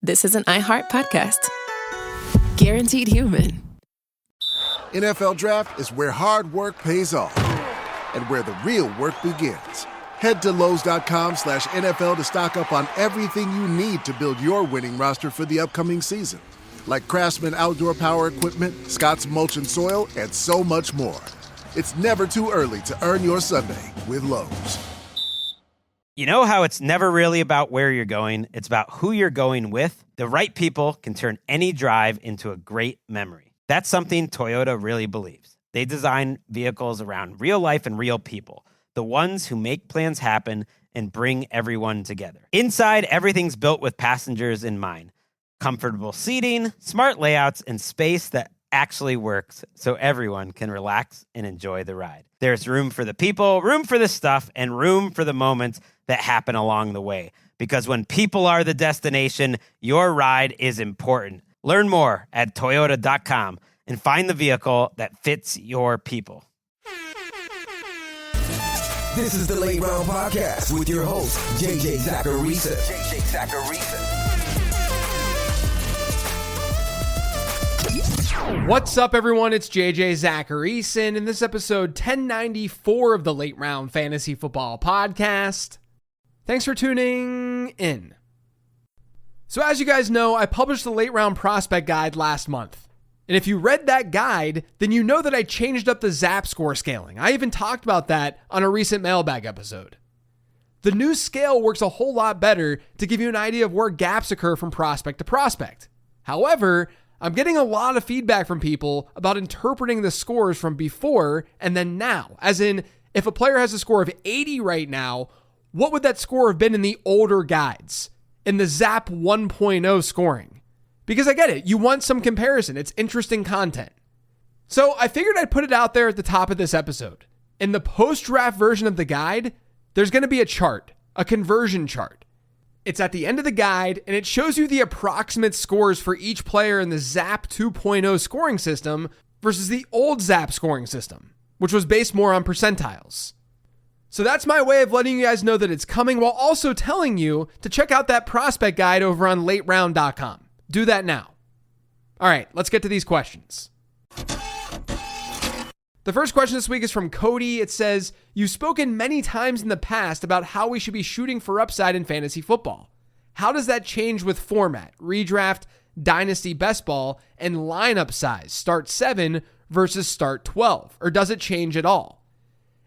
this is an iHeart podcast. Guaranteed human. NFL Draft is where hard work pays off and where the real work begins. Head to Lowe's.com/NFL to stock up on everything you need to build your winning roster for the upcoming season. Like Craftsman Outdoor Power Equipment, Scott's Mulch and Soil, and so much more. It's never too early to earn your Sunday with Lowe's. You know how it's never really about where you're going, it's about who you're going with? The right people can turn any drive into a great memory. That's something Toyota really believes. They design vehicles around real life and real people, the ones who make plans happen and bring everyone together. Inside, everything's built with passengers in mind. Comfortable seating, smart layouts, and space that actually works so everyone can relax and enjoy the ride. There's room for the people, room for the stuff, and room for the moments that happen along the way. Because when people are the destination, your ride is important. Learn more at Toyota.com and find the vehicle that fits your people. This is the Late Round Podcast with your host, JJ Zacharisa. What's up, everyone? It's JJ Zacharisa, in this episode 1094 of the Late Round Fantasy Football Podcast. Thanks for tuning in. So as you guys know, I published the Late Round Prospect Guide last month. And if you read that guide, then you know that I changed up the ZAP score scaling. I even talked about that on a recent Mailbag episode. The new scale works a whole lot better to give you an idea of where gaps occur from prospect to prospect. However, I'm getting a lot of feedback from people about interpreting the scores from before and then now. As in, if a player has a score of 80 right now, what would that score have been in the older guides, in the ZAP 1.0 scoring? Because I get it, you want some comparison. It's interesting content. So I figured I'd put it out there at the top of this episode. In the post-draft version of the guide, there's going to be a chart, a conversion chart. It's at the end of the guide, and it shows you the approximate scores for each player in the ZAP 2.0 scoring system versus the old ZAP scoring system, which was based more on percentiles. So that's my way of letting you guys know that it's coming while also telling you to check out that prospect guide over on lateround.com. Do that now. All right, let's get to these questions. The first question this week is from Cody. It says, you've spoken many times in the past about how we should be shooting for upside in fantasy football. How does that change with format, redraft, dynasty best ball, and lineup size, start 7 versus start 12? Or does it change at all?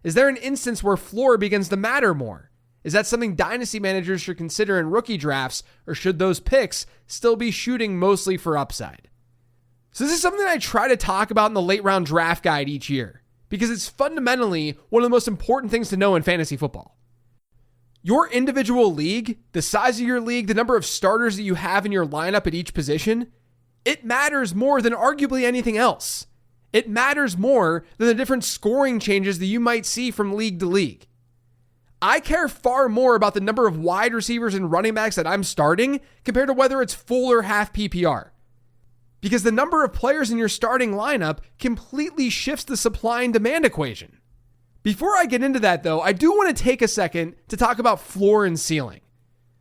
Is there an instance where floor begins to matter more? Is that something dynasty managers should consider in rookie drafts, or should those picks still be shooting mostly for upside? So this is something that I try to talk about in the late round draft guide each year, because it's fundamentally one of the most important things to know in fantasy football. Your individual league, the size of your league, the number of starters that you have in your lineup at each position, it matters more than arguably anything else. It matters more than the different scoring changes that you might see from league to league. I care far more about the number of wide receivers and running backs that I'm starting compared to whether it's full or half PPR. Because the number of players in your starting lineup completely shifts the supply and demand equation. Before I get into that though, I do want to take a second to talk about floor and ceiling.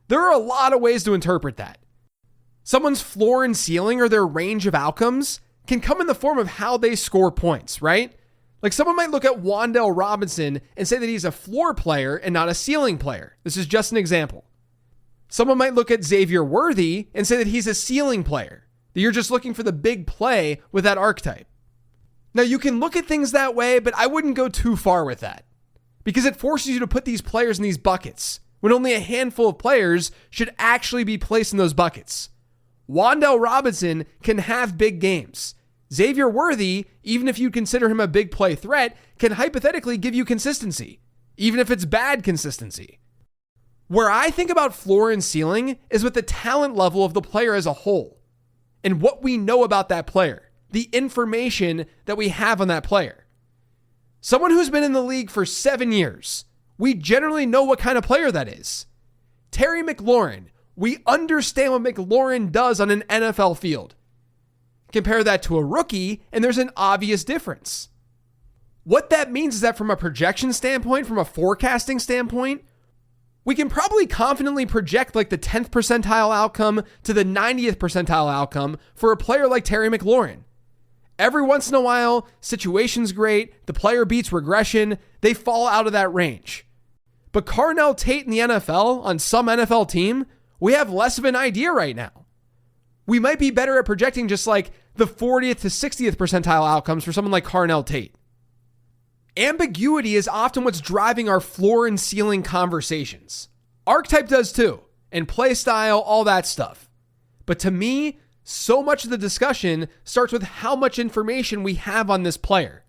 There are a lot of ways to interpret that. Someone's floor and ceiling, or their range of outcomes, can come in the form of how they score points, right? Like someone might look at Wan'Dale Robinson and say that he's a floor player and not a ceiling player. This is just an example. Someone might look at Xavier Worthy and say that he's a ceiling player, that you're just looking for the big play with that archetype. Now you can look at things that way, but I wouldn't go too far with that, because it forces you to put these players in these buckets when only a handful of players should actually be placed in those buckets. Wan'Dale Robinson can have big games. Xavier Worthy, even if you consider him a big play threat, can hypothetically give you consistency, even if it's bad consistency. Where I think about floor and ceiling is with the talent level of the player as a whole and what we know about that player, the information that we have on that player. Someone who's been in the league for 7 years, we generally know what kind of player that is. Terry McLaurin, we understand what McLaurin does on an NFL field. Compare that to a rookie, and there's an obvious difference. What that means is that from a projection standpoint, from a forecasting standpoint, we can probably confidently project like the 10th percentile outcome to the 90th percentile outcome for a player like Terry McLaurin. Every once in a while, situation's great, the player beats regression, they fall out of that range. But Carnell Tate in the NFL, on some NFL team, we have less of an idea right now. We might be better at projecting just like the 40th to 60th percentile outcomes for someone like Carnell Tate. Ambiguity is often what's driving our floor and ceiling conversations. Archetype does too, and play style, all that stuff. But to me, so much of the discussion starts with how much information we have on this player.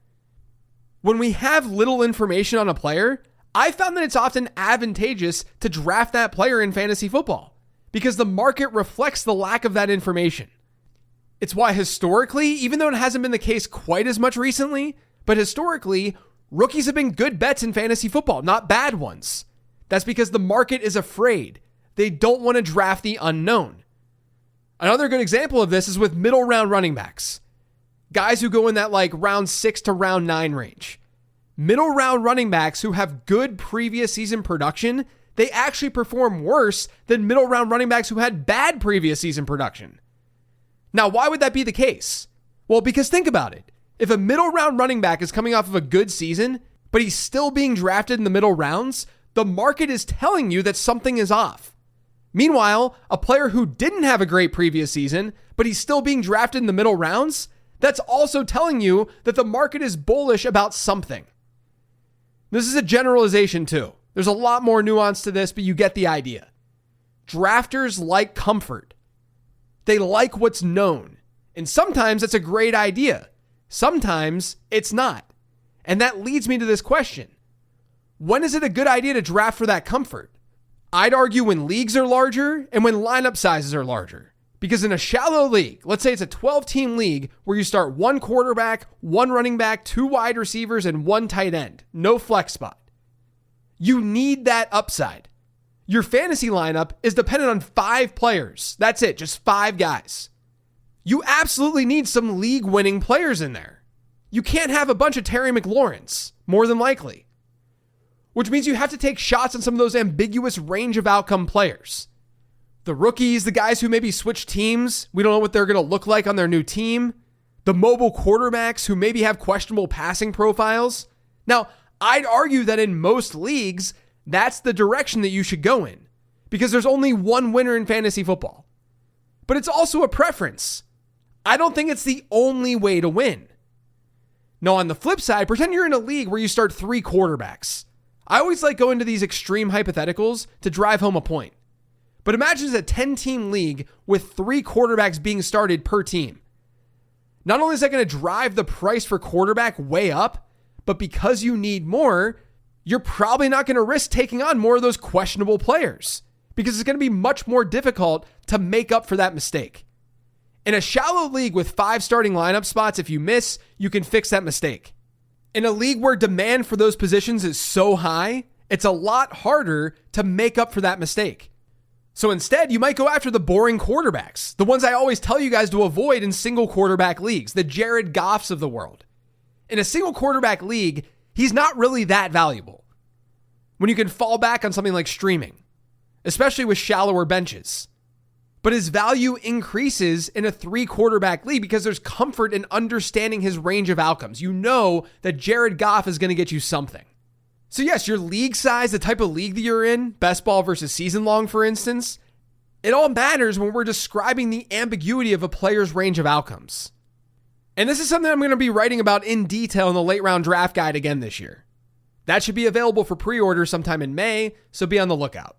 When we have little information on a player, I found that it's often advantageous to draft that player in fantasy football because the market reflects the lack of that information. It's why historically, even though it hasn't been the case quite as much recently, but historically, rookies have been good bets in fantasy football, not bad ones. That's because the market is afraid. They don't want to draft the unknown. Another good example of this is with middle round running backs. Guys who go in that like round 6 to round 9 range. Middle round running backs who have good previous season production, they actually perform worse than middle round running backs who had bad previous season production. Now, why would that be the case? Well, because think about it. If a middle round running back is coming off of a good season, but he's still being drafted in the middle rounds, the market is telling you that something is off. Meanwhile, a player who didn't have a great previous season, but he's still being drafted in the middle rounds, that's also telling you that the market is bullish about something. This is a generalization too. There's a lot more nuance to this, but you get the idea. Drafters like comfort. They like what's known. And sometimes that's a great idea. Sometimes it's not. And that leads me to this question. When is it a good idea to draft for that comfort? I'd argue when leagues are larger and when lineup sizes are larger. Because in a shallow league, let's say it's a 12-team league where you start 1 quarterback, 1 running back, 2 wide receivers, and 1 tight end. No flex spot. You need that upside. Your fantasy lineup is dependent on 5 players. That's it, just 5 guys. You absolutely need some league-winning players in there. You can't have a bunch of Terry McLaurins, more than likely. Which means you have to take shots on some of those ambiguous range of outcome players. The rookies, the guys who maybe switch teams, we don't know what they're going to look like on their new team. The mobile quarterbacks who maybe have questionable passing profiles. Now, I'd argue that in most leagues, that's the direction that you should go in. Because there's only one winner in fantasy football. But it's also a preference. I don't think it's the only way to win. Now, on the flip side, pretend you're in a league where you start 3 quarterbacks. I always like going to these extreme hypotheticals to drive home a point. But imagine it's a 10-team league with 3 quarterbacks being started per team. Not only is that going to drive the price for quarterback way up, but because you need more, you're probably not going to risk taking on more of those questionable players because it's going to be much more difficult to make up for that mistake. In a shallow league with 5 starting lineup spots, if you miss, you can fix that mistake. In a league where demand for those positions is so high, it's a lot harder to make up for that mistake. So instead, you might go after the boring quarterbacks, the ones I always tell you guys to avoid in single quarterback leagues, the Jared Goffs of the world. In a single quarterback league, he's not really that valuable. When you can fall back on something like streaming, especially with shallower benches. But his value increases in a 3 quarterback league because there's comfort in understanding his range of outcomes. You know that Jared Goff is going to get you something. So yes, your league size, the type of league that you're in, best ball versus season long, for instance, it all matters when we're describing the ambiguity of a player's range of outcomes. And this is something I'm going to be writing about in detail in the late round draft guide again this year. That should be available for pre-order sometime in May, so be on the lookout.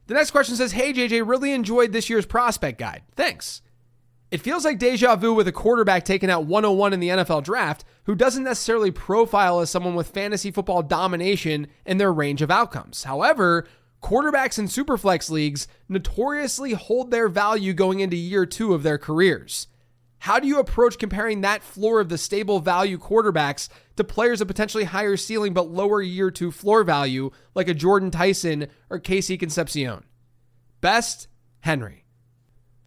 The next question says, hey JJ, really enjoyed this year's prospect guide. Thanks. It feels like deja vu with a quarterback taken at 101 in the NFL draft who doesn't necessarily profile as someone with fantasy football domination in their range of outcomes. However, quarterbacks in superflex leagues notoriously hold their value going into year 2 of their careers. How do you approach comparing that floor of the stable value quarterbacks to players of potentially higher ceiling but lower year 2 floor value like a Jordan Tyson or Casey Concepcion? Best, Henry.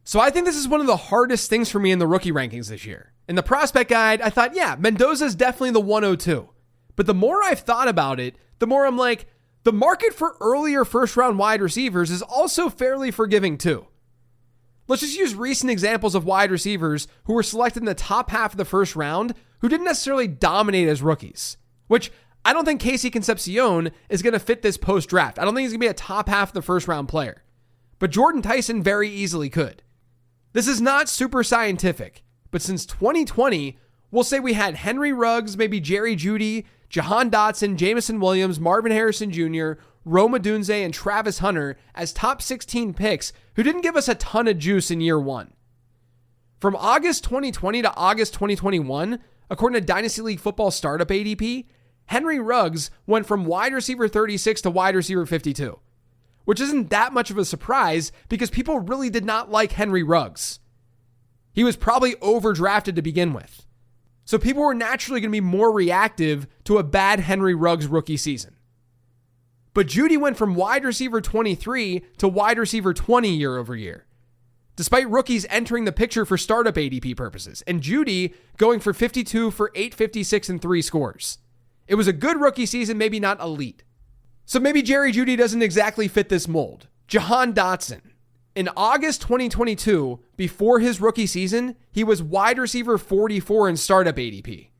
So I think this is one of the hardest things for me in the rookie rankings this year. In the prospect guide, I thought, yeah, Mendoza is definitely the 102. But the more I've thought about it, the more I'm like, The market for earlier first-round wide receivers is also fairly forgiving too. Let's just use recent examples of wide receivers who were selected in the top half of the first round who didn't necessarily dominate as rookies, which I don't think Casey Concepcion is going to fit this post-draft. I don't think he's going to be a top half of the first-round player. But Jordan Tyson very easily could. This is not super scientific, but since 2020, we'll say we had Henry Ruggs, maybe Jerry Jeudy, Jahan Dotson, Jamison Williams, Marvin Harrison Jr., Rome Odunze, and Travis Hunter as top 16 picks who didn't give us a ton of juice in year one. From August 2020 to August 2021, according to Dynasty League Football Startup ADP, Henry Ruggs went from wide receiver 36 to wide receiver 52, which isn't that much of a surprise because people really did not like Henry Ruggs. He was probably overdrafted to begin with. So people were naturally going to be more reactive to a bad Henry Ruggs rookie season. But Jeudy went from wide receiver 23 to wide receiver 20 year over year, despite rookies entering the picture for startup ADP purposes, and Jeudy going for 52 for 856 and 3 scores. It was a good rookie season, maybe not elite. So maybe Jerry Jeudy doesn't exactly fit this mold. Jahan Dotson. In August 2022, before his rookie season, he was wide receiver 44 in startup ADP.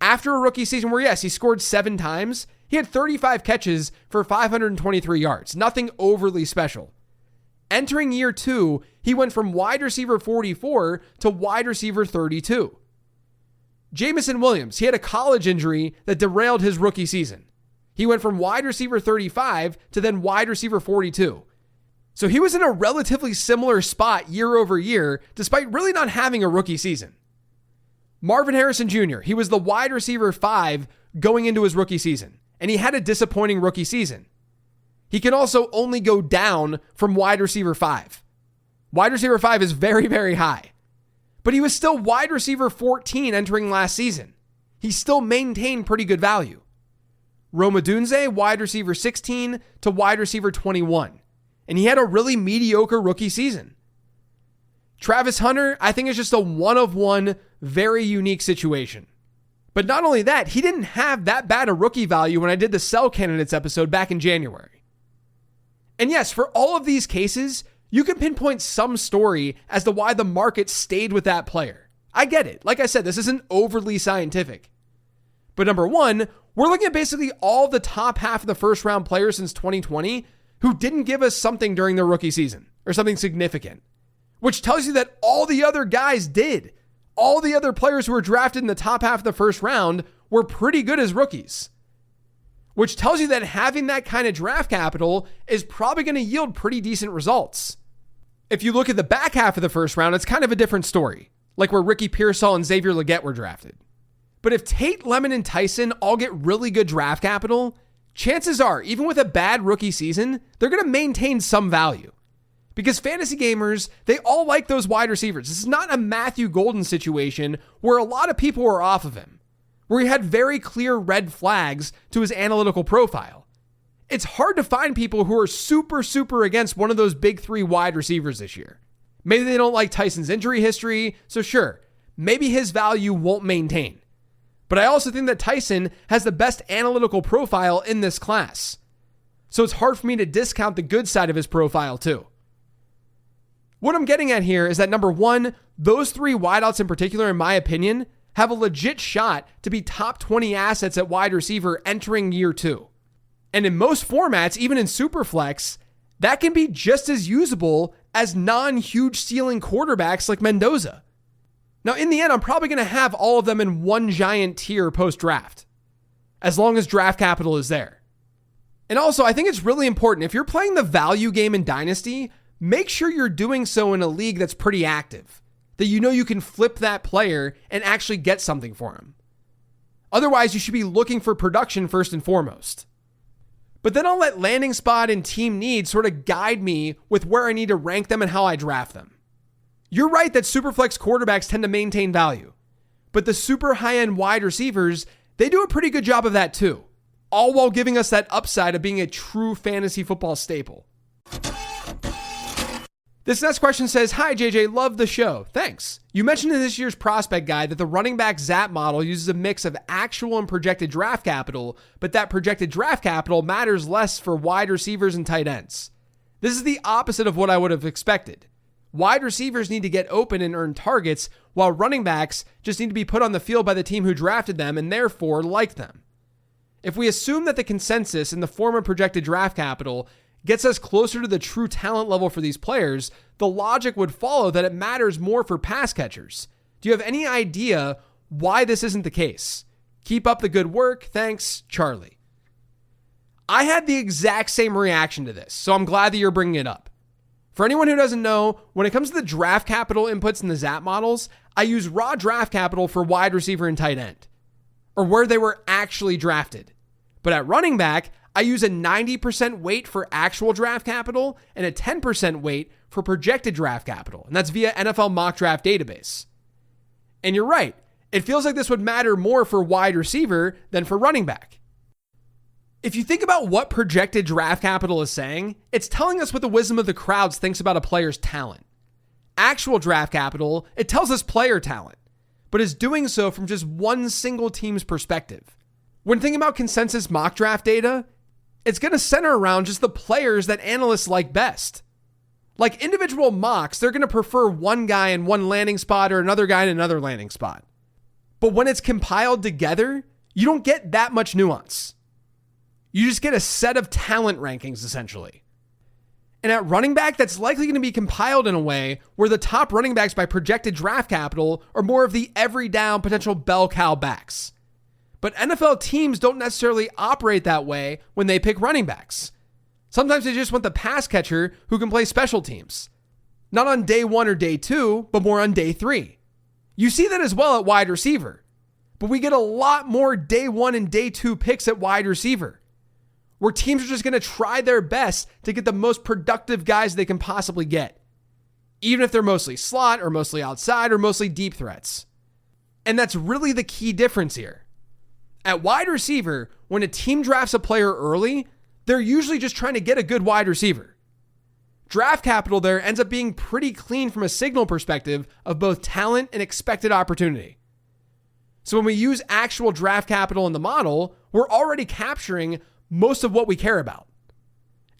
After a rookie season where, yes, he scored 7 times, he had 35 catches for 523 yards. Nothing overly special. Entering year 2, he went from wide receiver 44 to wide receiver 32. Jamison Williams, he had a college injury that derailed his rookie season. He went from wide receiver 35 to then wide receiver 42. So he was in a relatively similar spot year over year, despite really not having a rookie season. Marvin Harrison Jr., he was the wide receiver 5 going into his rookie season, and he had a disappointing rookie season. He can also only go down from wide receiver 5. Wide receiver 5 is very, very high. But he was still wide receiver 14 entering last season. He still maintained pretty good value. Rome Odunze, wide receiver 16 to wide receiver 21. And he had a really mediocre rookie season. Travis Hunter, I think, is just a one-of-one, very unique situation. But not only that, he didn't have that bad a rookie value when I did the sell candidates episode back in January. And yes, for all of these cases, you can pinpoint some story as to why the market stayed with that player. I get it. Like I said, this isn't overly scientific. But number one, we're looking at basically all the top half of the first round players since 2020 who didn't give us something during their rookie season or something significant, which tells you that all the other guys did. All the other players who were drafted in the top half of the first round were pretty good as rookies, which tells you that having that kind of draft capital is probably going to yield pretty decent results. If you look at the back half of the first round, it's kind of a different story, like where Ricky Pearsall and Xavier Legette were drafted. But if Tate, Lemon, and Tyson all get really good draft capital, chances are, even with a bad rookie season, they're going to maintain some value. Because fantasy gamers, they all like those wide receivers. This is not a Matthew Golden situation where a lot of people were off of him, where he had very clear red flags to his analytical profile. It's hard to find people who are super against one of those big 3 wide receivers this year. Maybe they don't like Tyson's injury history, so sure, maybe his value won't maintain. But I also think that Tyson has the best analytical profile in this class. So it's hard for me to discount the good side of his profile too. What I'm getting at here is that number one, those 3 wideouts in particular, in my opinion, have a legit shot to be top 20 assets at wide receiver entering year 2. And in most formats, even in superflex, that can be just as usable as non-huge ceiling quarterbacks like Mendoza. Now, in the end, I'm probably going to have all of them in one giant tier post-draft, as long as draft capital is there. And also, I think it's really important, if you're playing the value game in Dynasty, make sure you're doing so in a league that's pretty active, that you know you can flip that player and actually get something for him. Otherwise, you should be looking for production first and foremost. But then I'll let landing spot and team need sort of guide me with where I need to rank them and how I draft them. You're right that superflex quarterbacks tend to maintain value, but the super high-end wide receivers, they do a pretty good job of that too, all while giving us that upside of being a true fantasy football staple. This next question says, "Hi JJ, love the show. Thanks. You mentioned in this year's prospect guide that the running back ZAP model uses a mix of actual and projected draft capital, but that projected draft capital matters less for wide receivers and tight ends. This is the opposite of what I would have expected. Wide receivers need to get open and earn targets, while running backs just need to be put on the field by the team who drafted them and therefore like them. If we assume that the consensus in the form of projected draft capital gets us closer to the true talent level for these players, the logic would follow that it matters more for pass catchers. Do you have any idea why this isn't the case? Keep up the good work. Thanks, Charlie." I had the exact same reaction to this, so I'm glad that you're bringing it up. For anyone who doesn't know, when it comes to the draft capital inputs in the ZAP models, I use raw draft capital for wide receiver and tight end, or where they were actually drafted. But at running back, I use a 90% weight for actual draft capital and a 10% weight for projected draft capital. And that's via NFL mock draft database. And you're right. It feels like this would matter more for wide receiver than for running back. If you think about what projected draft capital is saying, it's telling us what the wisdom of the crowds thinks about a player's talent. Actual draft capital, it tells us player talent, but is doing so from just one single team's perspective. When thinking about consensus mock draft data, it's going to center around just the players that analysts like best. Like individual mocks, they're going to prefer one guy in one landing spot or another guy in another landing spot. But when it's compiled together, you don't get that much nuance. You just get a set of talent rankings, essentially. And at running back, that's likely going to be compiled in a way where the top running backs by projected draft capital are more of the every down potential bell cow backs. But NFL teams don't necessarily operate that way when they pick running backs. Sometimes they just want the pass catcher who can play special teams. Not on day 1 or day 2, but more on day 3. You see that as well at wide receiver. But we get a lot more day 1 and day 2 picks at wide receiver, where teams are just going to try their best to get the most productive guys they can possibly get, even if they're mostly slot or mostly outside or mostly deep threats. And that's really the key difference here. At wide receiver, when a team drafts a player early, they're usually just trying to get a good wide receiver. Draft capital there ends up being pretty clean from a signal perspective of both talent and expected opportunity. So when we use actual draft capital in the model, we're already capturing most of what we care about.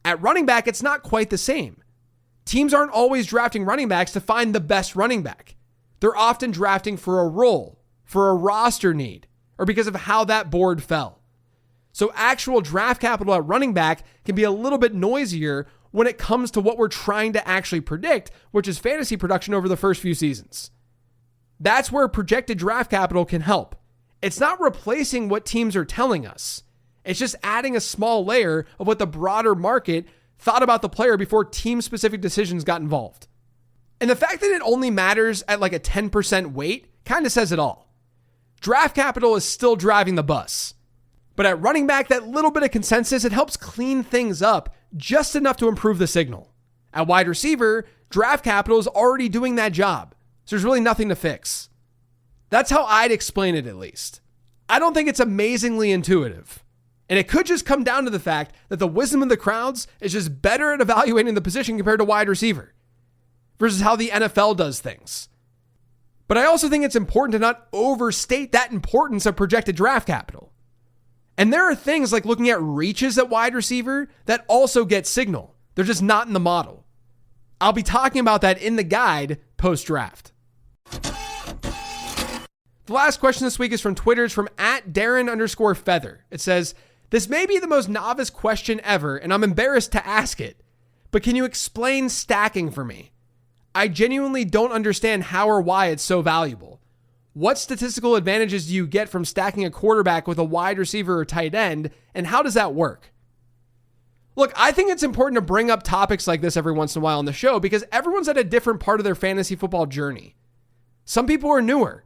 At running back, it's not quite the same. Teams aren't always drafting running backs to find the best running back. They're often drafting for a role, for a roster need, or because of how that board fell. So actual draft capital at running back can be a little bit noisier when it comes to what we're trying to actually predict, which is fantasy production over the first few seasons. That's where projected draft capital can help. It's not replacing what teams are telling us. It's just adding a small layer of what the broader market thought about the player before team-specific decisions got involved. And the fact that it only matters at like a 10% weight kind of says it all. Draft capital is still driving the bus. But at running back, that little bit of consensus, it helps clean things up just enough to improve the signal. At wide receiver, draft capital is already doing that job, so there's really nothing to fix. That's how I'd explain it, at least. I don't think it's amazingly intuitive. And it could just come down to the fact that the wisdom of the crowds is just better at evaluating the position compared to wide receiver versus how the NFL does things. But I also think it's important to not overstate that importance of projected draft capital. And there are things like looking at reaches at wide receiver that also get signal. They're just not in the model. I'll be talking about that in the guide post-draft. The last question this week is from Twitter. It's from @Darren_Feather. It says, "This may be the most novice question ever, and I'm embarrassed to ask it, but can you explain stacking for me? I genuinely don't understand how or why it's so valuable. What statistical advantages do you get from stacking a quarterback with a wide receiver or tight end, and how does that work?" Look, I think it's important to bring up topics like this every once in a while on the show because everyone's at a different part of their fantasy football journey. Some people are newer.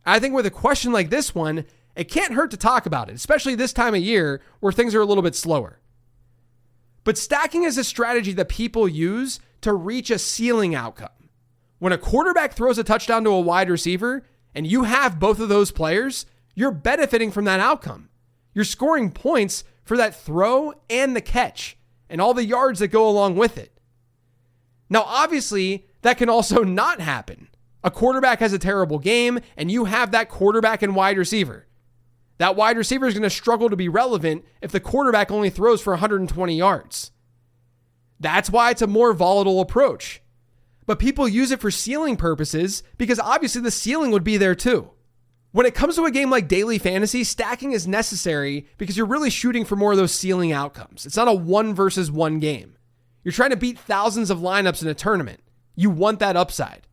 I think with a question like this one, it can't hurt to talk about it, especially this time of year where things are a little bit slower. But stacking is a strategy that people use to reach a ceiling outcome. When a quarterback throws a touchdown to a wide receiver and you have both of those players, you're benefiting from that outcome. You're scoring points for that throw and the catch and all the yards that go along with it. Now, obviously, that can also not happen. A quarterback has a terrible game, and you have that quarterback and wide receiver. That wide receiver is going to struggle to be relevant if the quarterback only throws for 120 yards. That's why it's a more volatile approach. But people use it for ceiling purposes because obviously the ceiling would be there too. When it comes to a game like daily fantasy, stacking is necessary because you're really shooting for more of those ceiling outcomes. It's not a 1 versus 1 game. You're trying to beat thousands of lineups in a tournament. You want that upside.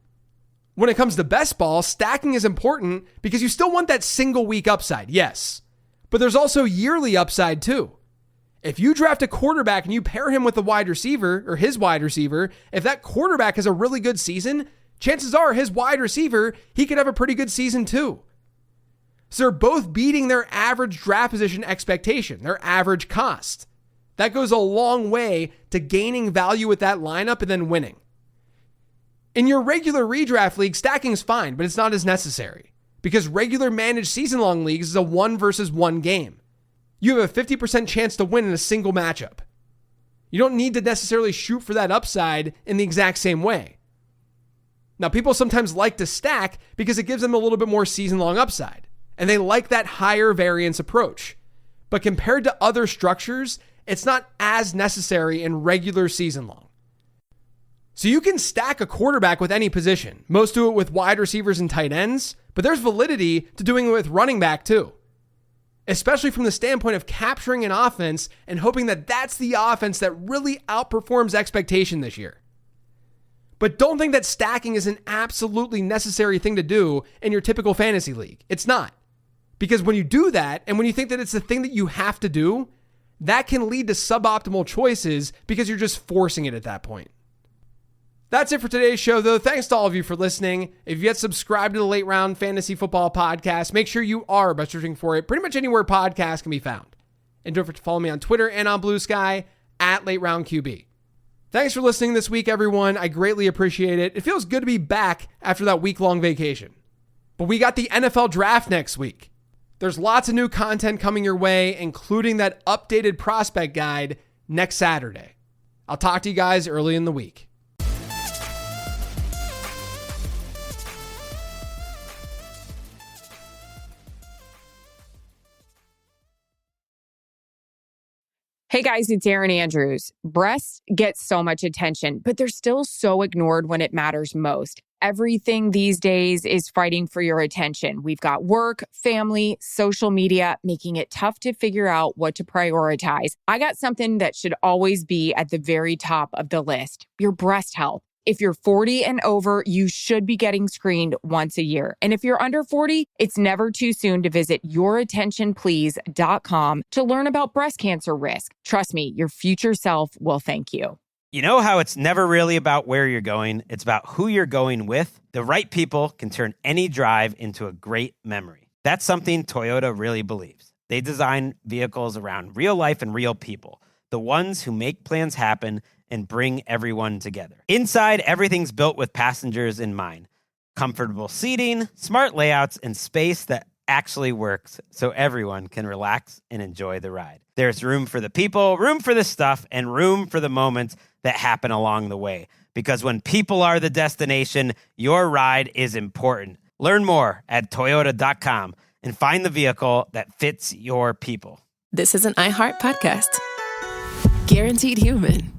When it comes to best ball, stacking is important because you still want that single week upside, yes. But there's also yearly upside too. If you draft a quarterback and you pair him with a wide receiver or his wide receiver, if that quarterback has a really good season, chances are his wide receiver, he could have a pretty good season too. So they're both beating their average draft position expectation, their average cost. That goes a long way to gaining value with that lineup and then winning. In your regular redraft league, stacking is fine, but it's not as necessary because regular managed season-long leagues is a 1 versus 1 game. You have a 50% chance to win in a single matchup. You don't need to necessarily shoot for that upside in the exact same way. Now, people sometimes like to stack because it gives them a little bit more season-long upside, and they like that higher variance approach. But compared to other structures, it's not as necessary in regular season-long. So you can stack a quarterback with any position. Most do it with wide receivers and tight ends, but there's validity to doing it with running back too. Especially from the standpoint of capturing an offense and hoping that that's the offense that really outperforms expectation this year. But don't think that stacking is an absolutely necessary thing to do in your typical fantasy league. It's not. Because when you do that, and when you think that it's the thing that you have to do, that can lead to suboptimal choices because you're just forcing it at that point. That's it for today's show, though. Thanks to all of you for listening. If you yet subscribed to the Late Round Fantasy Football Podcast, make sure you are by searching for it pretty much anywhere podcasts can be found. And don't forget to follow me on Twitter and on Blue Sky at Late Round QB. Thanks for listening this week, everyone. I greatly appreciate it. It feels good to be back after that week-long vacation. But we got the NFL Draft next week. There's lots of new content coming your way, including that updated prospect guide next Saturday. I'll talk to you guys early in the week. Hey guys, it's Erin Andrews. Breasts get so much attention, but they're still so ignored when it matters most. Everything these days is fighting for your attention. We've got work, family, social media, making it tough to figure out what to prioritize. I got something that should always be at the very top of the list: your breast health. If you're 40 and over, you should be getting screened once a year. And if you're under 40, it's never too soon to visit yourattentionplease.com to learn about breast cancer risk. Trust me, your future self will thank you. You know how it's never really about where you're going, it's about who you're going with? The right people can turn any drive into a great memory. That's something Toyota really believes. They design vehicles around real life and real people, the ones who make plans happen and bring everyone together. Inside, everything's built with passengers in mind. Comfortable seating, smart layouts, and space that actually works so everyone can relax and enjoy the ride. There's room for the people, room for the stuff, and room for the moments that happen along the way. Because when people are the destination, your ride is important. Learn more at Toyota.com and find the vehicle that fits your people. This is an iHeart podcast. Guaranteed human.